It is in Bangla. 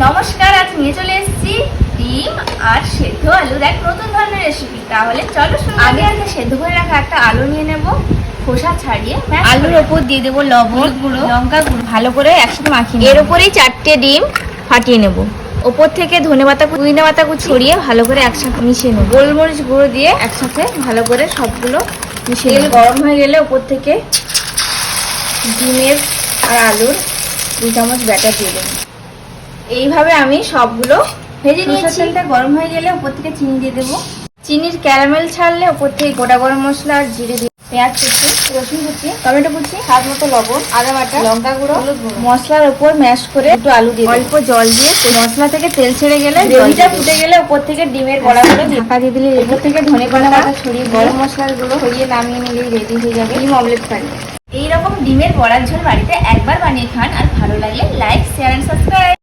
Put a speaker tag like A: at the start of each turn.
A: নমস্কার, আজ নিয়ে চলে এসেছি ডিম আর সেদ্ধ আলুর এক নতুন ধরনের রেসিপি। তাহলে চলো আগে সেদ্ধ করে রাখা একটা আলু নিয়ে নেব, খোসা ছাড়িয়ে আলুর ওপর দিয়ে দেবো লবণ গুঁড়ো, লঙ্কা গুঁড়ো, ভালো করে একসাথে মাখিয়ে এর ওপরেই 4টে ডিম ফাটিয়ে নেব। ওপর থেকে ধনেপাতা পুদিনা পাতা ছড়িয়ে ভালো করে একসাথে মিশিয়ে নেব। গোলমরিচ গুঁড়ো দিয়ে একসাথে ভালো করে সবগুলো মিশিয়ে তেল গরম হয়ে গেলে ওপর থেকে ডিমের আর আলুর 2 চামচ ব্যাটার দিয়ে দেবো। এইভাবে আমি সবগুলো ভেজে নিয়েছি। তেলটা গরম হয়ে গেলে উপর থেকে চিনি দিয়ে দেবো। চিনির ক্যারামেল ছাড়লে উপর থেকে গোটা গরম মশলা আর জিরে দিয়ে পেঁয়াজ কুচি, রসুন কুচি, টমেটো কুচি, স্বাদ মতো লবণ, আদা বাটা, লঙ্কা গুঁড়ো, মশলার উপর ম্যাশ করে একটু আলু দিয়ে অল্প জল দিয়ে মশলা থেকে তেল ছেড়ে গেলে গ্রেভিটা ফুটে গেলে উপর থেকে ডিমের বড়াগুলো ঢাকা দিয়ে দিলে উপর থেকে ধনেপাতা পাতা ছড়িয়ে গরম মশলাগুলো ছড়িয়ে নামিয়ে নিলেই রেডি হয়ে যাবে ডিম অমলেট কারি। এইরকম ডিমের বড়ার ঝোল বাড়িতে একবার বানিয়ে খান, আর ভালো লাগলে লাইক, শেয়ার এন্ড সাবস্ক্রাইব।